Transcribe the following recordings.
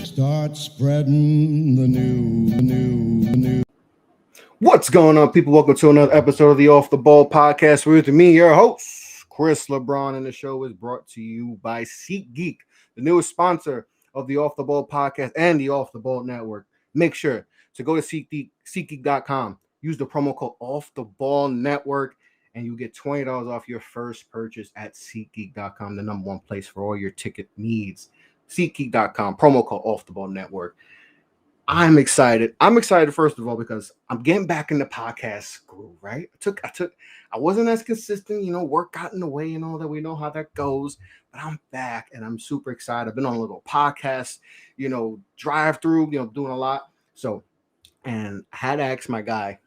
Start spreading the news. What's going on, people? Welcome to another episode of the Off the Ball podcast with me, your host, Chris LeBron, and the show is brought to you by SeatGeek, the newest sponsor of the Off the Ball podcast and the Off the Ball network. Make sure to go to SeatGeek.com, use the promo code Off the Ball Network, and you get $20 off your first purchase at SeatGeek.com, the number one place for all your ticket needs. SeatGeek.com, promo code Off the Ball Network. I'm excited. I'm excited, first of all, because I'm getting back in the podcast groove, right? I wasn't as consistent, work got in the way and all that. We know how that goes, but I'm back and I'm super excited. I've been on a little podcast, drive through, doing a lot. So, and I had to ask my guy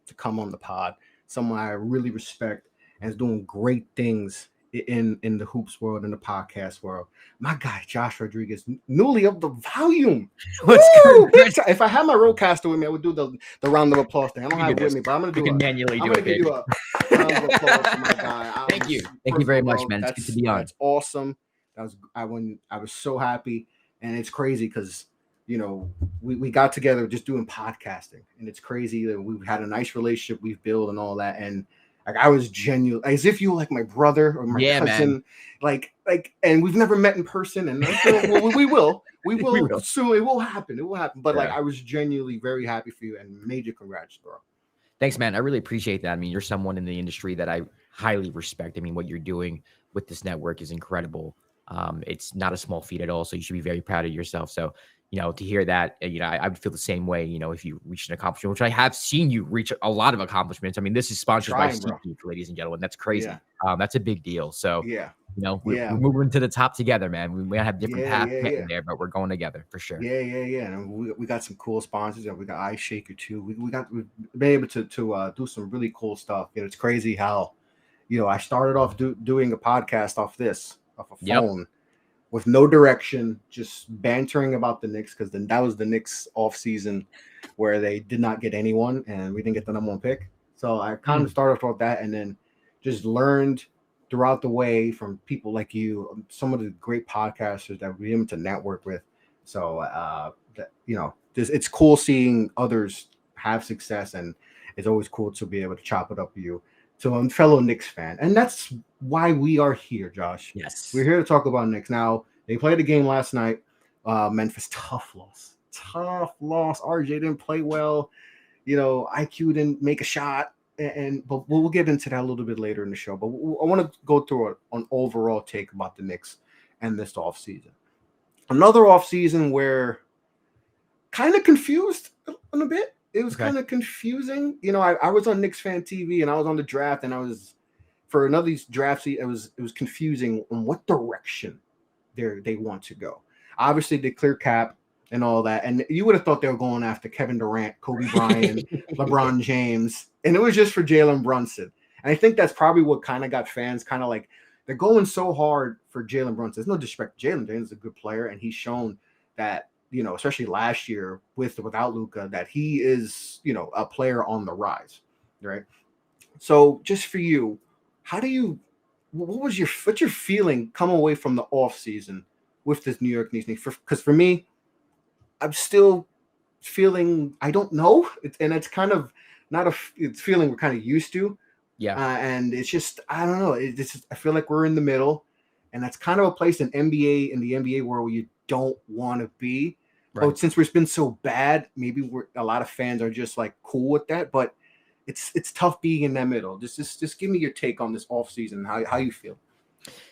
to come on the pod, someone I really respect and is doing great things in the hoops world, in the podcast world. My guy, Josh Rodriguez, newly up the volume. What's good? If I had my roadcaster with me, I would do the round of applause thing. I don't have it with me, but I'm going to do it. Manually I'm do going to it, give you a round of applause for my guy. Thank you very much, man. It's good to be on. That's awesome. I was so happy, and it's crazy because we got together just doing podcasting, and it's crazy that we've had a nice relationship we've built and all that, and I was genuine, as if you were like my brother or my cousin, man. like, and we've never met in person, and we will soon. It will happen. But I was genuinely very happy for you, and major congrats, bro. Thanks, man. I really appreciate that. I mean, you're someone in the industry that I highly respect. I mean, what you're doing with this network is incredible. It's not a small feat at all, so you should be very proud of yourself. So, to hear that, I would feel the same way, if you reach an accomplishment, which I have seen you reach a lot of accomplishments. I mean, this is sponsored by SeatGeek, ladies and gentlemen. That's crazy. Yeah. That's a big deal. So, we're moving to the top together, man. We may have different paths getting there, but we're going together for sure. Yeah. And we got some cool sponsors, and we got Ice Shaker too. We've been able to do some really cool stuff. It's crazy how, I started off doing a podcast off a phone. With no direction, just bantering about the Knicks, because then that was the Knicks off season where they did not get anyone and we didn't get the number one pick. So I kind of started off with that, and then just learned throughout the way from people like you, some of the great podcasters that we're able to network with. So it's cool seeing others have success, and it's always cool to be able to chop it up with you. So I'm a fellow Knicks fan, and that's why we are here, Josh. Yes. We're here to talk about Knicks. Now, they played a game last night. Memphis, tough loss. RJ didn't play well. IQ didn't make a shot, but we'll get into that a little bit later in the show. But I want to go through an overall take about the Knicks and this offseason. Another offseason where kind of confused a bit. It was kind of confusing. I was on Knicks Fan TV, and I was on the draft, and I was for another draft seat. It was confusing on what direction they want to go. Obviously, they clear cap and all that, and you would have thought they were going after Kevin Durant, Kobe Bryant, LeBron James, and it was just for Jalen Brunson. And I think that's probably what kind of got fans kind of like, they're going so hard for Jalen Brunson. There's no disrespect. Jalen is a good player, and he's shown that. Especially last year without Luka, that he is, a player on the rise, right? So just for you, what's your feeling coming away from the off season with this New York Knicks? Because for me, I'm still feeling, I don't know. It's kind of not it's feeling we're kind of used to. Yeah. And it's just, I don't know. I feel like we're in the middle, and that's kind of a place in the NBA world where you don't want to be. Right. But since we've been so bad, maybe a lot of fans are just like cool with that. But it's tough being in that middle. Just give me your take on this offseason, how you feel.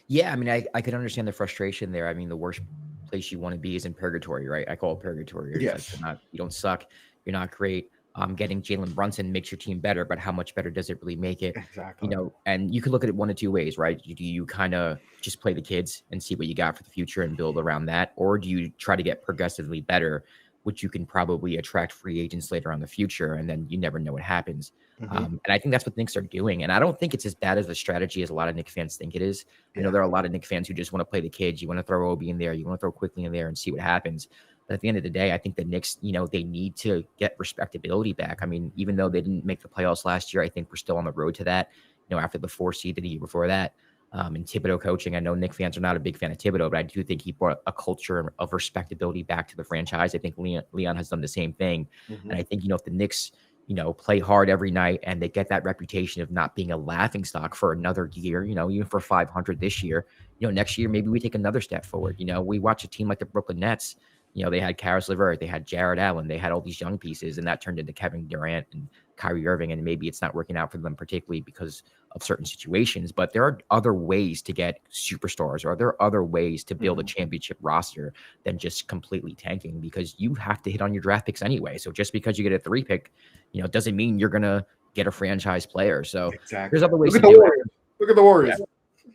Yeah, I mean, I could understand the frustration there. I mean, the worst place you want to be is in purgatory, right? I call it purgatory. Yes. Like you don't suck. You're not great. Getting Jalen Brunson makes your team better, but how much better does it really make it? Exactly. And you can look at it one of two ways, right? Do you kind of just play the kids and see what you got for the future and build around that? Or do you try to get progressively better, which you can probably attract free agents later on in the future, and then you never know what happens. Mm-hmm. And I think that's what Knicks are doing. And I don't think it's as bad of a strategy as a lot of Knicks fans think it is. Yeah. I know there are a lot of Knicks fans who just want to play the kids. You want to throw Obi in there. You want to throw Quickly in there and see what happens. But at the end of the day, I think the Knicks, they need to get respectability back. I mean, even though they didn't make the playoffs last year, I think we're still on the road to that. after the 4 seed the year before that. And Thibodeau coaching, I know Knicks fans are not a big fan of Thibodeau, but I do think he brought a culture of respectability back to the franchise. I think Leon has done the same thing. Mhm. And I think, if the Knicks, play hard every night and they get that reputation of not being a laughing stock for another year, even for 500 this year, next year, maybe we take another step forward. We watch a team like the Brooklyn Nets. They had Karis LeVert, they had Jared Allen, they had all these young pieces, and that turned into Kevin Durant and Kyrie Irving. And maybe it's not working out for them, particularly because of certain situations, but there are other ways to get superstars, or there are other ways to build a championship roster than just completely tanking, because you have to hit on your draft picks anyway. So just because you get a 3 pick, doesn't mean you're going to get a franchise player. So exactly. there's other ways Look to at the do Warriors. Look at the Warriors.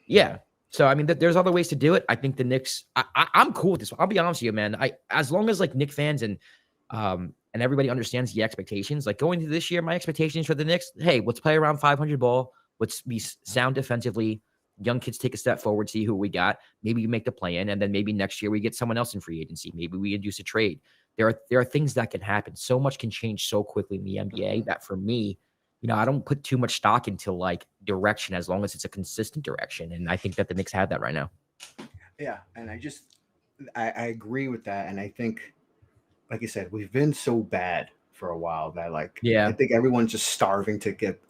Yeah. So, I mean, there's other ways to do it. I think the Knicks, I'm cool with this. I'll be honest with you, man. As long as like Knicks fans and everybody understands the expectations, like going into this year, my expectations for the Knicks, hey, let's play around 500 ball. Let's be sound defensively. Young kids take a step forward, see who we got. Maybe you make the play in, and then maybe next year we get someone else in free agency. Maybe we induce a trade. There are things that can happen. So much can change so quickly in the NBA that for me, I don't put too much stock into like direction as long as it's a consistent direction. And I think that the Knicks have that right now. Yeah. And I agree with that. And I think, like you said, we've been so bad for a while that I think everyone's just starving to get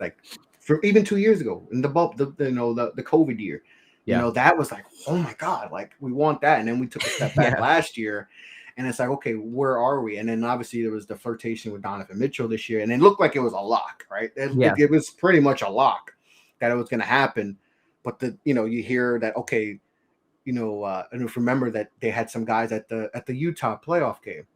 for even 2 years ago in the COVID year, that was like, oh my God, we want that. And then we took a step back last year. And it's like, okay, where are we? And then obviously there was the flirtation with Donovan Mitchell this year. And it looked like it was a lock, right? It was pretty much a lock that it was going to happen. But you hear that, okay, and if remember that they had some guys at the Utah playoff game,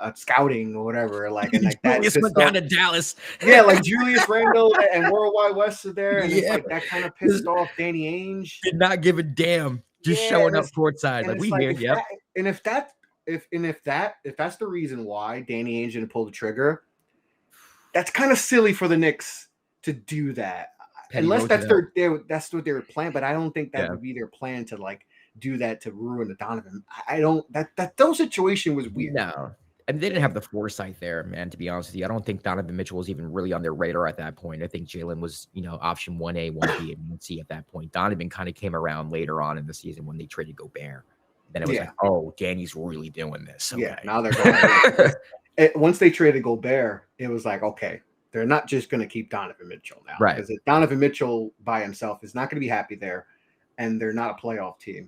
at scouting or whatever, and that Julius went down to Dallas. Yeah, like Julius Randle and Worldwide West are there, and it's like that kind of pissed off Danny Ainge. Did not give a damn, just showing up courtside. Like we hear, if that's the reason why Danny Ainge didn't pull the trigger, that's kind of silly for the Knicks to do that. Unless that's what they were planning, but I don't think that would be their plan to do that to ruin the Donovan. I don't that those situation was weird. No, and they didn't have the foresight there, man. To be honest with you, I don't think Donovan Mitchell was even really on their radar at that point. I think Jalen was, option 1A, 1B, and 1C at that point. Donovan kind of came around later on in the season when they traded Gobert. Then it was like, oh, Danny's really doing this. Okay. Yeah, now they're going. Once they traded Gobert, it was like, okay, they're not just going to keep Donovan Mitchell now. Right. Because Donovan Mitchell by himself is not going to be happy there, and they're not a playoff team.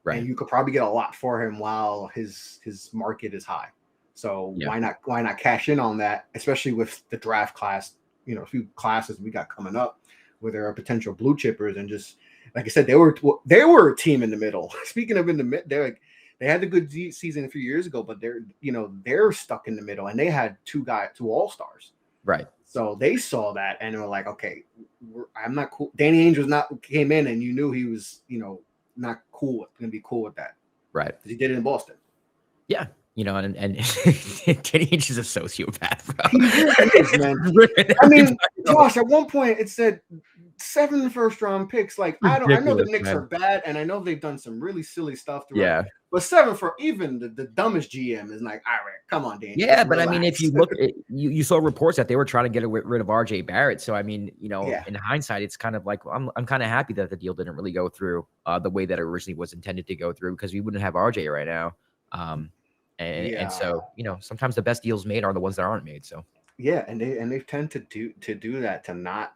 Right. And you could probably get a lot for him while his market is high. So why not cash in on that, especially with the draft class, a few classes we got coming up where there are potential blue chippers, and just like I said, they were a team in the middle. Speaking of in the mid, they had the good season a few years ago, but they're stuck in the middle, and they had two all-stars. Right. So they saw that and they were like, okay, I'm not cool. Danny Ainge came in, and you knew he was, not cool, going to be cool with that. Right. Because he did it in Boston. Yeah. And Danny Ainge is a sociopath, bro. He is, man. I mean, Josh, at one point it said 7 first-round picks. I know the Knicks are bad, and I know they've done some really silly stuff throughout. Yeah. But 7 for even the dumbest GM is like, all right, come on, Danny. Yeah, but relax. I mean, if you look, you saw reports that they were trying to get rid of RJ Barrett. So I mean, in hindsight, it's kind of like I'm kind of happy that the deal didn't really go through the way that it originally was intended to go through, because we wouldn't have RJ right now. And so sometimes the best deals made are the ones that aren't made. So yeah, and they tend to do that, to not.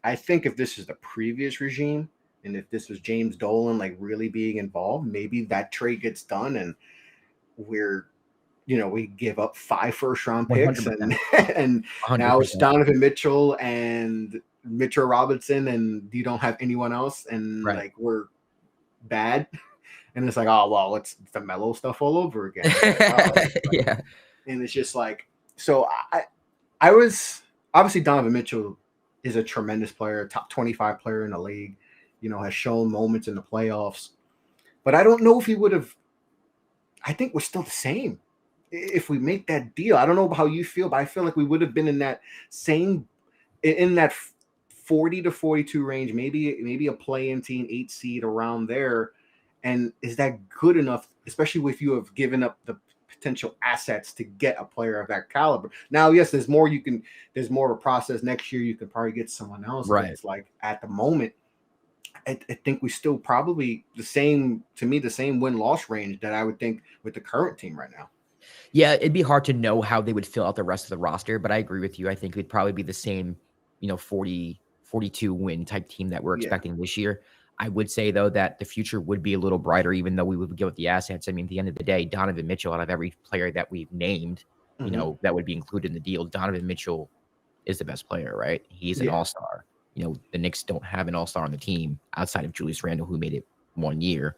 I think if this is the previous regime, and if this was James Dolan really being involved, maybe that trade gets done, and we give up 5 first-round picks, 100%. and 100%. Now it's Donovan Mitchell and Mitchell Robinson, and you don't have anyone else, and we're bad. And it's like, oh, well, it's the mellow stuff all over again. Yeah. And it's just so I was obviously Donovan Mitchell is a tremendous player, top 25 player in the league, has shown moments in the playoffs. But I don't know if he would have, I think we're still the same if we make that deal. I don't know how you feel, but I feel like we would have been in that 40 to 42 range, maybe a play-in team, 8 seed around there. And is that good enough, especially if you have given up the potential assets to get a player of that caliber. Now, yes, there's more of a process next year. You can probably get someone else. But Right. it's like at the moment, I think we still probably the same win-loss range that I would think with the current team right now. Yeah, it'd be hard to know how they would fill out the rest of the roster, but I agree with you. I think it'd probably be the same, 42 win type team that we're Yeah. expecting this year. I would say, though, that the future would be a little brighter, even though we would give up the assets. I mean, at the end of the day, Donovan Mitchell, out of every player that we've named, that would be included in the deal, Donovan Mitchell is the best player, right? He's an all-star. The Knicks don't have an all-star on the team outside of Julius Randle, who made it 1 year.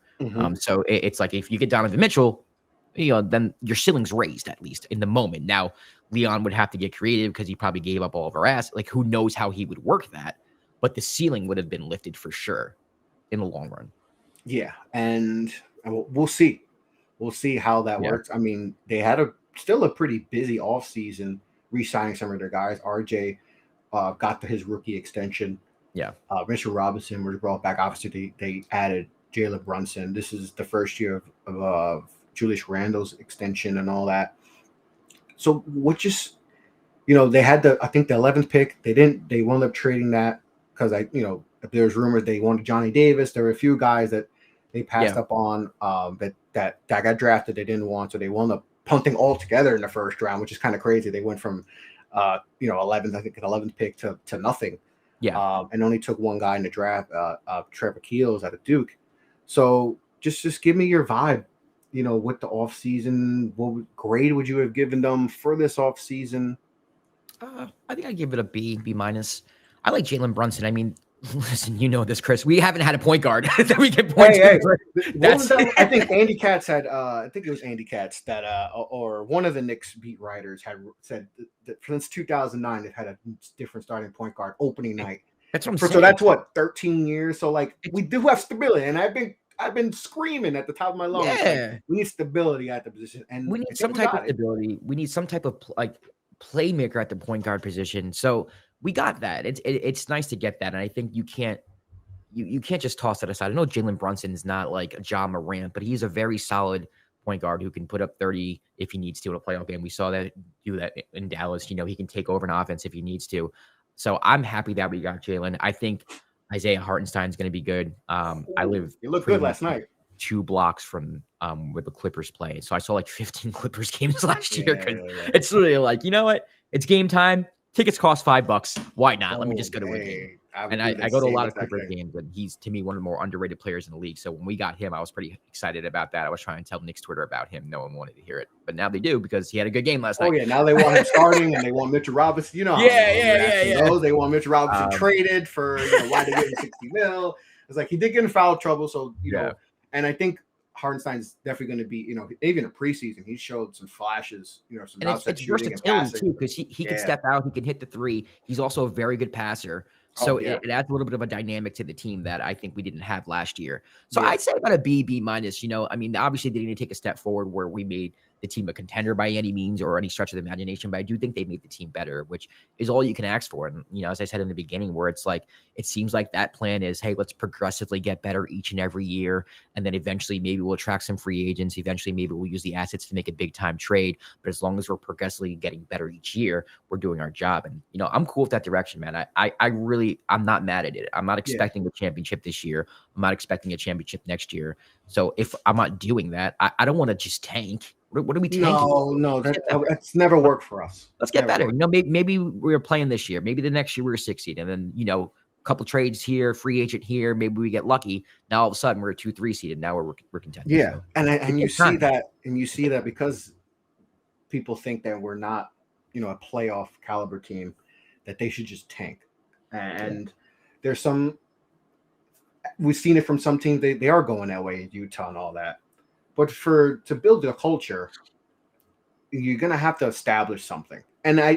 So it's like if you get Donovan Mitchell, then your ceiling's raised at least in the moment. Now, Leon would have to get creative because he probably gave up all of our ass. Like, who knows how he would work that? But the ceiling would have been lifted for sure in the long run. Yeah, and we'll see. We'll see how that works. I mean, they had still a pretty busy offseason re-signing some of their guys. RJ got his rookie extension. Yeah. Mitchell Robinson was brought back. Obviously, they added Jalen Brunson. This is the first year of Julius Randle's extension and all that. So they had I think the 11th pick. They wound up trading that because there's rumors they wanted Johnny Davis. There were a few guys that they passed up on that got drafted they didn't want, so they wound up punting all together in the first round, which is kind of crazy. They went from 11th, I think an 11th pick to nothing. Yeah. And only took one guy in the draft, Trevor Keels out of Duke. So just give me your vibe, with the offseason. What grade would you have given them for this offseason? I think I'd give it a B minus. I like Jalen Brunson. I mean, listen, this, Chris. We haven't had a point guard that we can point to. I think Andy Katz had. I think it was Andy Katz that, or one of the Knicks beat writers had said that since 2009 they've had a different starting point guard opening night. That's what I'm saying. So that's what 13 years. So we do have stability, and I've been screaming at the top of my lungs. Yeah, we need stability at the position, and we need some type of stability. We need some type of playmaker at the point guard position. So we got that. It's nice to get that, and I think you can't just toss that aside. I know Jalen Brunson is not like a Ja Morant, but he's a very solid point guard who can put up 30 if he needs to in a playoff game. We saw that do that in Dallas. He can take over an offense if he needs to. So I'm happy that we got Jalen. I think Isaiah Hartenstein is going to be good. He looked good last night. 2 blocks from where the Clippers play. So I saw 15 Clippers games last year. It's literally like, you know what? It's game time. Tickets cost $5. Why not? Let me just go to a game. And I go to a lot of Clippers games, and he's, to me, one of the more underrated players in the league. So when we got him, I was pretty excited about that. I was trying to tell Knicks Twitter about him. No one wanted to hear it, but now they do because he had a good game last night. Oh yeah, now they want him starting, and they want Mitchell Robinson. Yeah. They want Mitchell Robinson traded for why they give him $60 million. It's like he did get in foul trouble, so know. And I think Hartenstein's definitely going to be, even in preseason, he showed some flashes, some outside shooting and passing too, because he can step out, he can hit the 3. He's also a very good passer. So it adds a little bit of a dynamic to the team that I think we didn't have last year. So I'd say about a B minus. I mean, obviously they didn't take a step forward where we made the team a contender by any means or any stretch of the imagination, but I do think they made the team better, which is all you can ask for. And, as I said in the beginning, where it's like, it seems like that plan is, hey, let's progressively get better each and every year. And then eventually maybe we'll attract some free agents. Eventually, maybe we'll use the assets to make a big time trade. But as long as we're progressively getting better each year, we're doing our job. And, I'm cool with that direction, man. I'm not mad at it. I'm not expecting a championship this year. I'm not expecting a championship next year. So if I'm not doing that, I don't want to just tank. What are we tanking? No, that's never worked for us. Let's get better. Maybe we're playing this year. Maybe the next year we're 6 seed, and then a couple trades here, free agent here. Maybe we get lucky. Now all of a sudden we're a 2-3 seed, and now we're contenders. Yeah, so and you see that because people think that we're not a playoff caliber team, that they should just tank. And there's some. We've seen it from some teams. They are going that way in Utah and all that. But to build a culture, you're gonna have to establish something. And I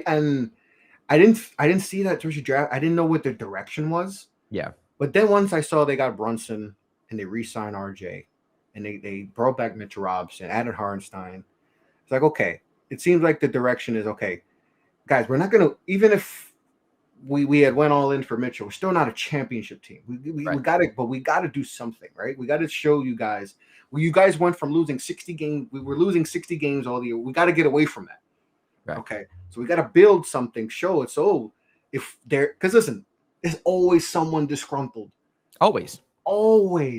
didn't see that towards the draft. I didn't know what their direction was. Yeah. But then once I saw they got Brunson and they re-signed RJ and they brought back Mitchell Robinson, added Hartenstein. It's like, okay, it seems like the direction is okay. Guys, we're not gonna, even if we had went all in for Mitchell. We're still not a championship team. We Right. got it, but we got to do something, right? We got to show you guys. Well, you guys went from losing 60 games. We were losing 60 games all year. We got to get away from that. Right. Okay, so we got to build something. Show it. So if there, because listen, there's always someone disgruntled. Always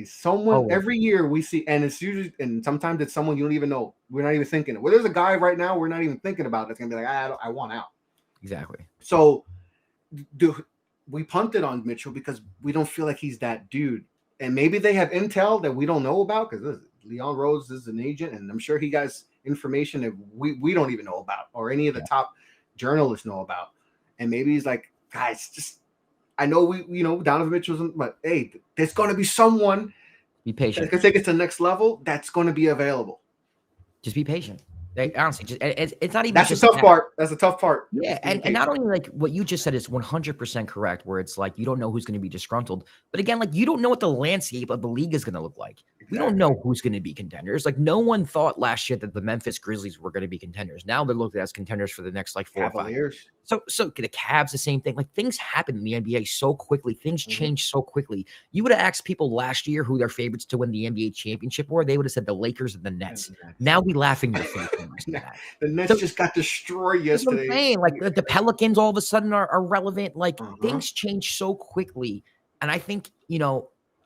Someone. Always. Every year we see, and it's usually, and sometimes it's someone you don't even know. We're not even thinking. Well, there's a guy right now we're not even thinking about that's gonna be like, I want out. Exactly. So we punted on Mitchell because we don't feel like he's that dude. And maybe they have intel that we don't know about because Leon Rose is an agent, and I'm sure he has information that we don't even know about or any of the top journalists know about. And maybe he's like, guys, just I know Donovan Mitchell's, but hey, there's going to be someone Be patient. that can take it to the next level that's going to be available. Just be patient. Honestly, just it's not even. That's the tough part. That's the tough part. Yeah, and not only like what you just said is 100% correct, where it's like you don't know who's going to be disgruntled, but again, like you don't know what the landscape of the league is going to look like. We don't know who's going to be contenders. Like no one thought last year that the Memphis Grizzlies were going to be contenders. Now they're looked at as contenders for the next like 4 or 5 years. So the Cavs, the same thing. Like things happen in the NBA so quickly. Things change so quickly. You would have asked people last year who their favorites to win the NBA championship were. They would have said the Lakers and the Nets. Now we laugh in your face. The Nets just got destroyed yesterday. Saying, like the Pelicans all of a sudden are relevant. Like things change so quickly. And I think,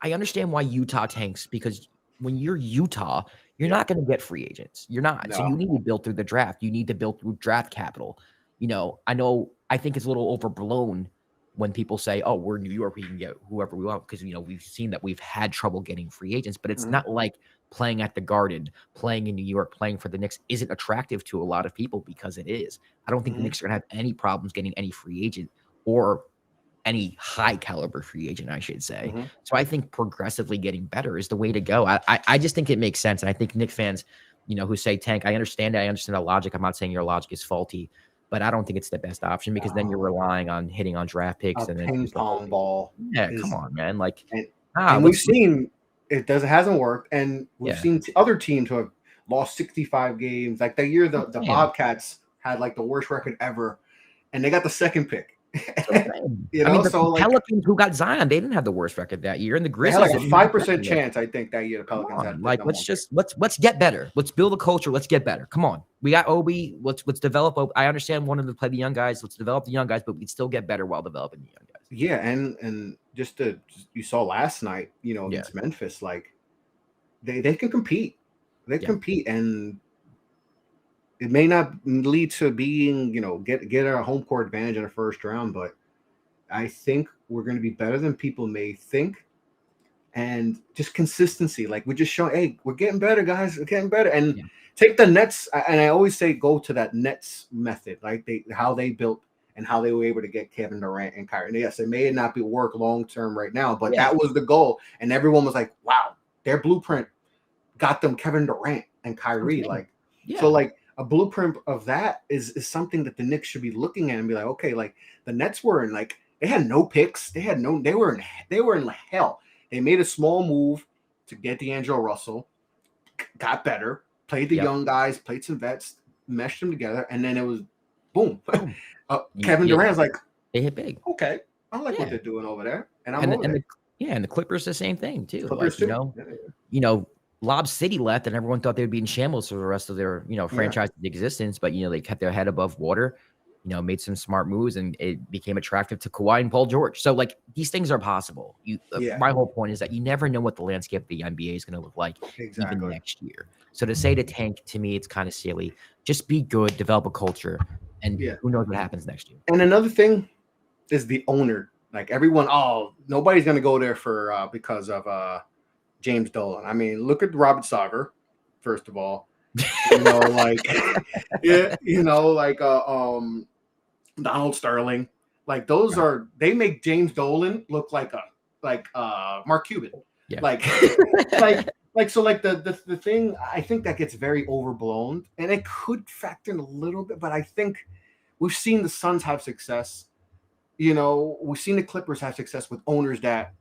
I understand why Utah tanks, because when you're Utah, you're not going to get free agents. You're not. No. So you need to build through the draft. You need to build through draft capital. I think it's a little overblown when people say, oh, we're New York, we can get whoever we want, because, we've seen that we've had trouble getting free agents, but it's not like playing at the Garden, playing in New York, playing for the Knicks isn't attractive to a lot of people, because it is. I don't think the Knicks are going to have any problems getting any free agent or any high caliber free agent, I should say. So I think progressively getting better is the way to go. I just think it makes sense. And I think Knicks fans, who say tank, I understand the logic. I'm not saying your logic is faulty, but I don't think it's the best option, because then you're relying on hitting on draft picks and then ping pong ball. Yeah, come on, man. Like, and we've seen it hasn't worked, and we've seen other teams who have lost 65 games. Like that year, the Bobcats had like the worst record ever, and they got the second pick. The Pelicans who got Zion, they didn't have the worst record that year, and the Grizzlies had like a 5% chance, I think, that year. The Pelicans had. Like, let's get better. Let's build a culture. Let's get better. Come on, we got Obi. Let's develop. I understand wanting to play the young guys. Let's develop the young guys, but we still get better while developing the young guys. Yeah, and you saw last night, against Memphis, like they can compete. They compete, and it may not lead to being, get a home court advantage in the first round, but I think we're going to be better than people may think. And just consistency. Like we're just showing, hey, we're getting better, guys. We're getting better. And take the Nets. And I always say, go to that Nets method, like how they built and how they were able to get Kevin Durant and Kyrie. And yes, it may not be work long-term right now, but that was the goal. And everyone was like, wow, their blueprint got them Kevin Durant and Kyrie. So like, a blueprint of that is something that the Knicks should be looking at and be like, okay, like the Nets were in they had no picks. They were in hell. They made a small move to get D'Angelo Russell, got better, played the young guys, played some vets, meshed them together, and then it was boom. Kevin Durant's like, they hit big. Okay, I like what they're doing over there, and and the Clippers the same thing too. Clippers too. Lob City left, and everyone thought they would be in shambles for the rest of their, franchise existence. But they kept their head above water, made some smart moves, and it became attractive to Kawhi and Paul George. So, like, these things are possible. My whole point is that you never know what the landscape of the NBA is going to look like even next year. So to say to tank, to me, it's kind of silly. Just be good, develop a culture, and who knows what happens next year. And another thing is the owner. Like everyone, nobody's going to go there for because of James Dolan. I mean, look at Robert Sarver, first of all. Donald Sterling. Like those they make James Dolan look like Mark Cuban. Yeah. The thing, I think that gets very overblown, and it could factor in a little bit, but I think we've seen the Suns have success. We've seen the Clippers have success with owners that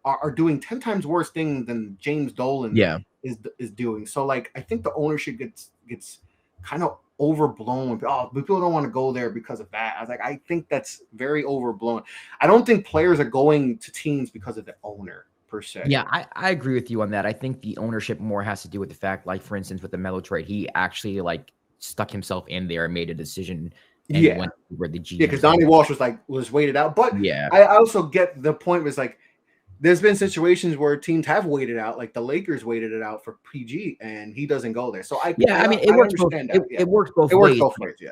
are doing 10 times worse things than James Dolan is doing. So I think the ownership gets kind of overblown. Oh, people don't want to go there because of that. I was like, I think that's very overblown. I don't think players are going to teams because of the owner per se. Yeah, I agree with you on that. I think the ownership more has to do with the fact, like for instance, with the Melo trade, he actually like stuck himself in there and made a decision and went where the GM. Yeah, because Donnie Walsh was waited out. But yeah, I also get the point was like there's been situations where teams have waited out, like the Lakers waited it out for PG, and he doesn't go there. So I mean, it works both. It works both ways.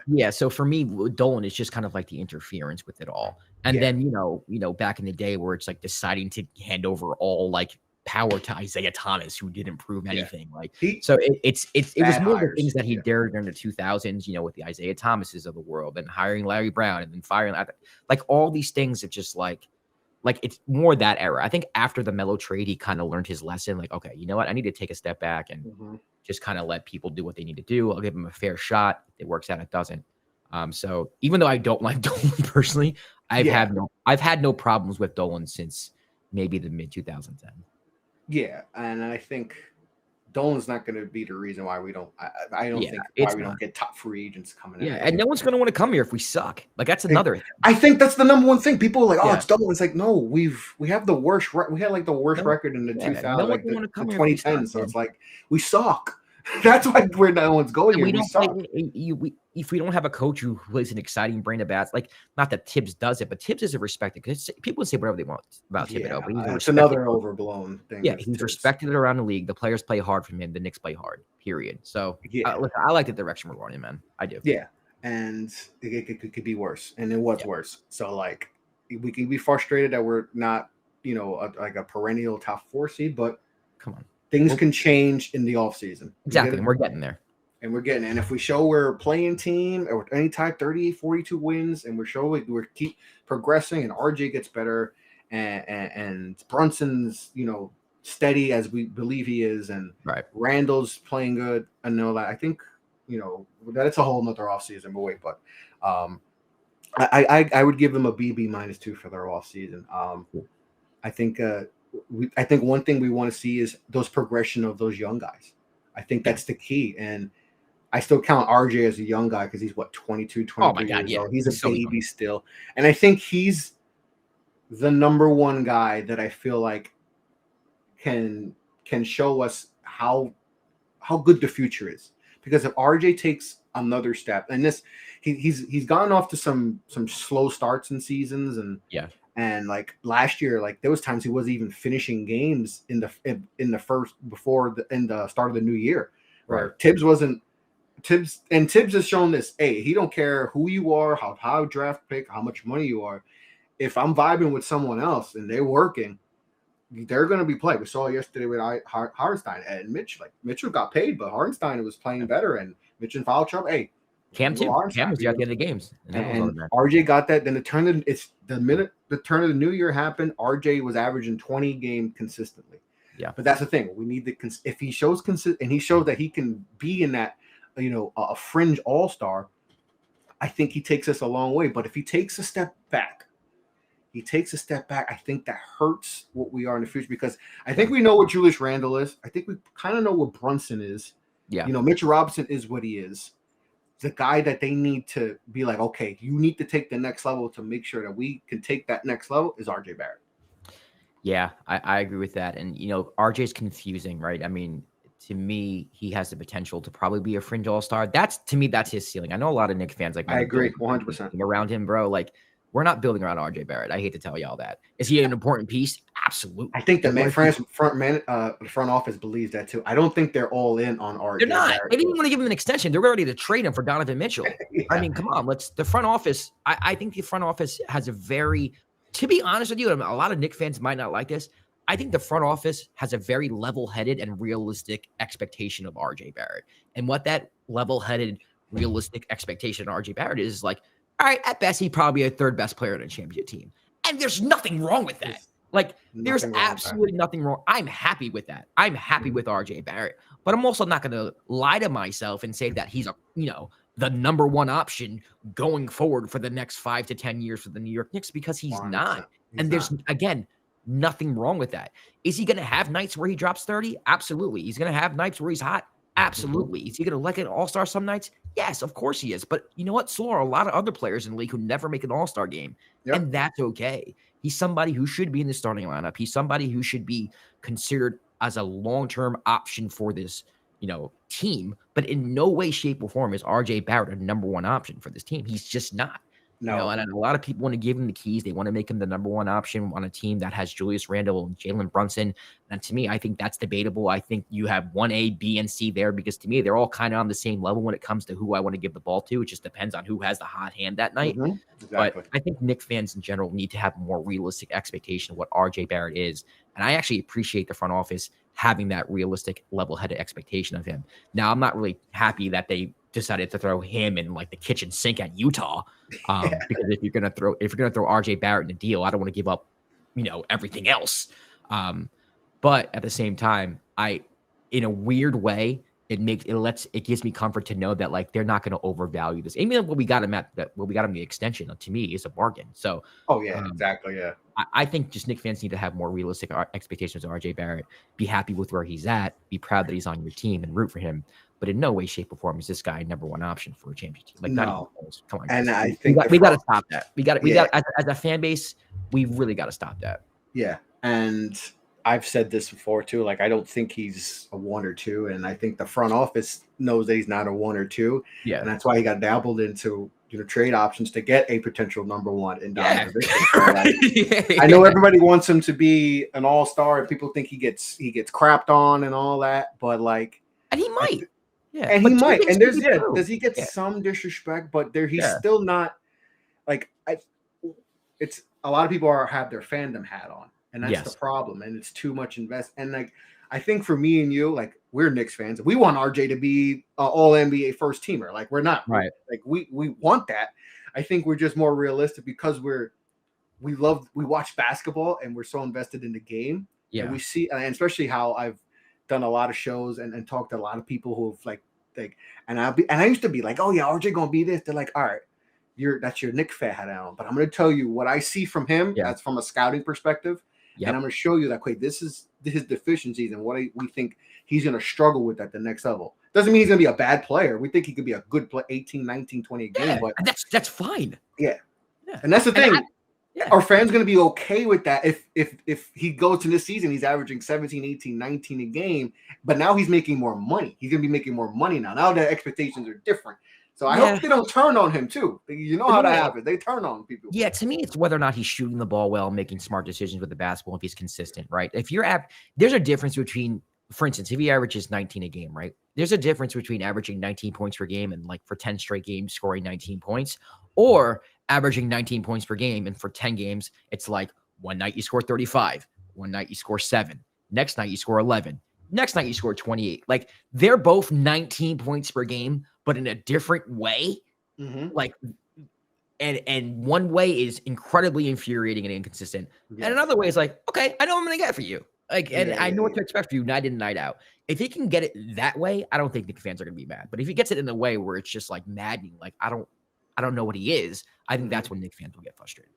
Yeah. So for me, Dolan is just kind of like the interference with it all. And then you know, back in the day where it's like deciding to hand over all like power to Isaiah Thomas, who didn't prove anything. Like so, it was more the things that he dared during the 2000s. You know, with the Isaiah Thomases of the world, and hiring Larry Brown, and then firing like all these things. It's just like it's more that era. I think after the Melo trade, he kind of learned his lesson. Like, okay, you know what? I need to take a step back and just kind of let people do what they need to do. I'll give them a fair shot. If it works out, it doesn't. So even though I don't like Dolan personally, I've had no problems with Dolan since maybe the mid 2010s. Yeah, and I think Dolan's not going to be the reason why we don't. I don't think why we don't get top free agents coming in. Yeah, and no one's going to want to come here if we suck. Like that's another thing. I think that's the number one thing. People are like, "Oh, it's Dolan." It's like, no, we have the worst. We had like the worst record in the 2000s, like the 2010s. So it's like we suck. That's why no one's going here. We suck. If we don't have a coach who plays an exciting brand of bats, like not that Tibbs does it, but Tibbs isn't respected because people say whatever they want about Thibodeau. But it's another overblown thing. Yeah, he's respected around the league. The players play hard from him. The Knicks play hard. Period. So look, I like the direction we're going in, man. I do. Yeah, and it could be worse, and it was worse. So like, we can be frustrated that we're not, like a perennial top 4 seed, but come on. Things can change in the offseason. Exactly, and we're getting there. And if we show we're a playing team or any type 30, 42 wins, and we keep progressing, and RJ gets better, and Brunson's steady as we believe he is, and Randall's playing good, and all that. I think that's a whole nother offseason. But wait, I would give them a B -2 for their offseason. I think. I think one thing we want to see is those progression of those young guys. I think that's the key. And I still count RJ as a young guy because he's 22, 23 years old. He's a baby still. And I think he's the number one guy that I feel like can show us how good the future is. Because if RJ takes another step, and he's gone off to some slow starts in seasons, and like last year, like there was times he wasn't even finishing games in the first in the start of the new year. Right. Tibbs has shown this. Hey, he don't care who you are, how draft pick, how much money you are. If I'm vibing with someone else and they're working, they're going to be playing. We saw yesterday with Hartenstein and Mitch. Like Mitchell got paid, but Hartenstein was playing better, and Mitch in foul trouble. Hey. Cam too. Cam was at the end of the games. And RJ got that. Then the minute the turn of the new year happened, RJ was averaging 20 games consistently. Yeah. But that's the thing. We need if he shows and he showed that he can be in that, a fringe all-star, I think he takes us a long way. But if he takes a step back, I think that hurts what we are in the future, because I think we know what Julius Randle is. I think we kind of know what Brunson is. Yeah. Mitchell Robinson is what he is. The guy that they need to be like, okay, you need to take the next level to make sure that we can take that next level is RJ Barrett. Yeah, I agree with that. And, RJ's confusing, right? I mean, to me, he has the potential to probably be a fringe all-star. That's his ceiling. I know a lot of Knicks fans I agree 100% around him, bro. Like, we're not building around RJ Barrett. I hate to tell y'all that. Is he an important piece? Absolutely. I think the front office believes that too. I don't think they're all in on RJ. They're not. Barrett. They didn't even want to give him an extension. They're ready to trade him for Donovan Mitchell. I mean, come on. The front office. I think the front office has to be honest with you, and a lot of Knicks fans might not like this. I think the front office has a very level-headed and realistic expectation of RJ Barrett. And what that level-headed, realistic expectation of RJ Barrett is like, all right, at best, he's probably a third best player on a championship team. And there's nothing wrong with that. Like, there's absolutely nothing wrong. I'm happy with that. I'm happy with RJ Barrett. But I'm also not going to lie to myself and say that he's the number one option going forward for the next 5 to 10 years for the New York Knicks, because he's not. There's, again, nothing wrong with that. Is he going to have nights where he drops 30? Absolutely. He's going to have nights where he's hot? Absolutely. Is he going to like an all-star some nights? Yes, of course he is. But you know what? So are a lot of other players in the league who never make an all-star game. Yep. And that's okay. He's somebody who should be in the starting lineup. He's somebody who should be considered as a long-term option for this, team. But in no way, shape, or form is RJ Barrett a number one option for this team. He's just not. No. And a lot of people want to give him the keys. They want to make him the number one option on a team that has Julius Randle and Jalen Brunson. And to me, I think that's debatable. I think you have 1A, B, and C there because to me, they're all kind of on the same level when it comes to who I want to give the ball to. It just depends on who has the hot hand that night. Exactly. But I think Knicks fans in general need to have more realistic expectation of what RJ Barrett is. And I actually appreciate the front office having that realistic level-headed expectation of him. Now, I'm not really happy that they decided to throw him in like the kitchen sink at Utah. Because if you're gonna throw RJ Barrett in a deal, I don't want to give up, everything else. But at the same time, in a weird way, it gives me comfort to know that like they're not going to overvalue this. Even what we got him the extension to me is a bargain. So exactly. Yeah. I think just Knicks fans need to have more realistic expectations of RJ Barrett, be happy with where he's at, be proud that he's on your team and root for him. But in no way, shape, or form is this guy number one option for a championship team. Like, no. Come on. And guys. I think we got to stop that. We got as a fan base, we really got to stop that. Yeah. And I've said this before too. Like, I don't think he's a 1 or 2. And I think the front office knows that he's not a 1 or 2. Yeah. And that's why he got dabbled into, trade options to get a potential number 1 in Donovan Mitchell. So, I know everybody wants him to be an all-star and people think he gets crapped on and all that, but like, and he might. And he might. And does he get some disrespect, but he's still not like it's a lot of people have their fandom hat on. And that's the problem. And it's too much invest. And like, I think for me and you, like we're Knicks fans. We want RJ to be an all NBA first teamer. Like we're not right. Like we want that. I think we're just more realistic because we watch basketball and we're so invested in the game. Yeah. And we see, and especially how I've done a lot of shows and talked to a lot of people who've like, and I used to be like, oh yeah, RJ gonna be this. They're like, all right, that's your Knicks fan hat on. But I'm gonna tell you what I see from him. That's from a scouting perspective. Yep. And I'm going to show you that, this is his deficiencies and what we think he's going to struggle with at the next level. Doesn't mean he's going to be a bad player. We think he could be a good player, 18, 19, 20 a game. But that's fine. Yeah. And that's the thing. Our fans going to be okay with that if he goes to this season, he's averaging 17, 18, 19 a game, but now he's making more money. He's going to be making more money now. Now the expectations are different. So I hope they don't turn on him too. You know how that happens. They turn on people. Yeah, to me, it's whether or not he's shooting the ball well, making smart decisions with the basketball, if he's consistent, right? If you're there's a difference between, for instance, if he averages 19 a game, right? There's a difference between averaging 19 points per game and like for 10 straight games scoring 19 points, or averaging 19 points per game and for 10 games, it's like one night you score 35, one night you score 7, next night you score 11, next night you score 28. Like they're both 19 points per game, but in a different way. Mm-hmm. Like, and one way is incredibly infuriating and inconsistent. Yes. And another way is like, okay, I know what I'm going to get for you. Like, and I know what to expect for you night in and night out. If he can get it that way, I don't think the fans are going to be mad. But if he gets it in a way where it's just like maddening, like I don't know what he is, I think that's when Knicks fans will get frustrated.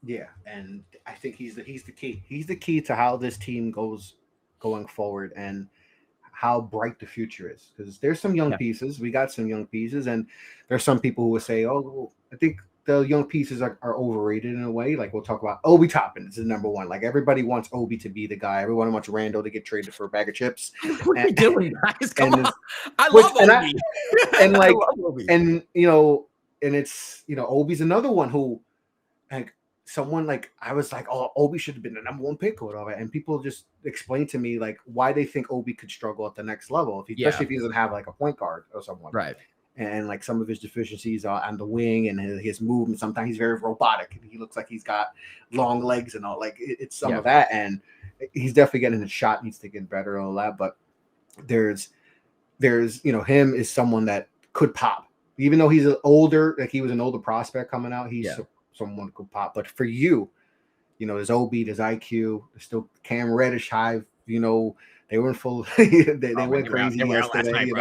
Yeah, and I think he's the key. He's the key to how this team goes going forward and how bright the future is. Because there's some young pieces. We got some young pieces, and there's some people who will say, "Oh, I think the young pieces are overrated in a way." Like we'll talk about Obi Toppin is number 1. Like everybody wants Obi to be the guy. Everyone wants Randall to get traded for a bag of chips. What are you doing, guys? Come on. I love Obi. And like, and and it's Obi's another one who, like, someone like I was like, oh, Obi should have been the number 1 pick or whatever. And people just explained to me like why they think Obi could struggle at the next level, especially if he doesn't have like a point guard or someone. Right. And like some of his deficiencies are on the wing and his movement. Sometimes he's very robotic. He looks like he's got long legs and all. Like it's some of that. And he's definitely getting his shot needs to get better and all that. But there's him is someone that could pop. Even though he's he was an older prospect coming out, he's someone who could pop. But for you, there's Obi, there's IQ, there's still Cam Reddish, Hive, they weren't full. they went crazy yesterday.